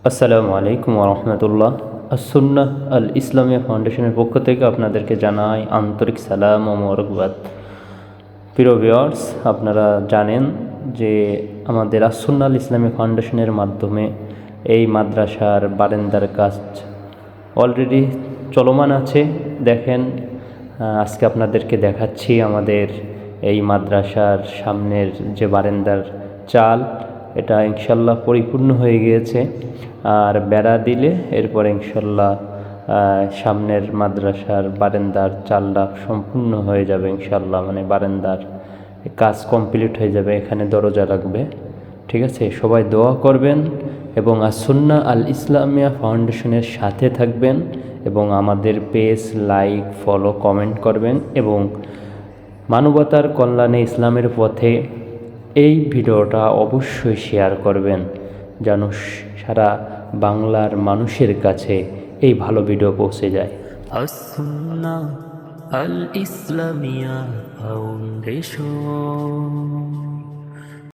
আসসালামু আলাইকুম রহমতুল্লাহ। আসুন্নাহ আল ইসলামিয়া ফাউন্ডেশনের পক্ষ থেকে আপনাদেরকে জানাই আন্তরিক সালাম ও মোবারকবাদ। প্রিয় ভিউয়ার্স, আপনারা জানেন যে আমাদের আসুন্নাহ আল ইসলামিয়া ফাউন্ডেশনের মাধ্যমে এই মাদ্রাসার বারান্দার কাজ অলরেডি চলমান আছে। দেখেন, আজকে আপনাদেরকে দেখাচ্ছি আমাদের এই মাদ্রাসার সামনের যে বারান্দার চাল, এটা ইনশাল্লাহ পরিপূর্ণ হয়ে গিয়েছে। আর বেড়া দিলে এরপর ইনশাল্লাহ সামনের মাদ্রাসার বারান্দার চালটা সম্পূর্ণ হয়ে যাবে ইনশাল্লাহ, মানে বারান্দার কাজ কমপ্লিট হয়ে যাবে। এখানে দরজা লাগবে, ঠিক আছে? সবাই দোয়া করবেন এবং আসুন্নাহ আল ইসলামিয়া ফাউন্ডেশনের সাথে থাকবেন এবং আমাদের পেজ লাইক, ফলো, কমেন্ট করবেন এবং মানবতার কল্যাণে ইসলামের পথে এই ভিডিওটা অবশ্যই শেয়ার করবেন, যেন সারা বাংলার মানুষের কাছে এই ভালো ভিডিও পৌঁছে যায়। আসুন্নাহ আল ইসলামিয়া ফাউন্ডেশন।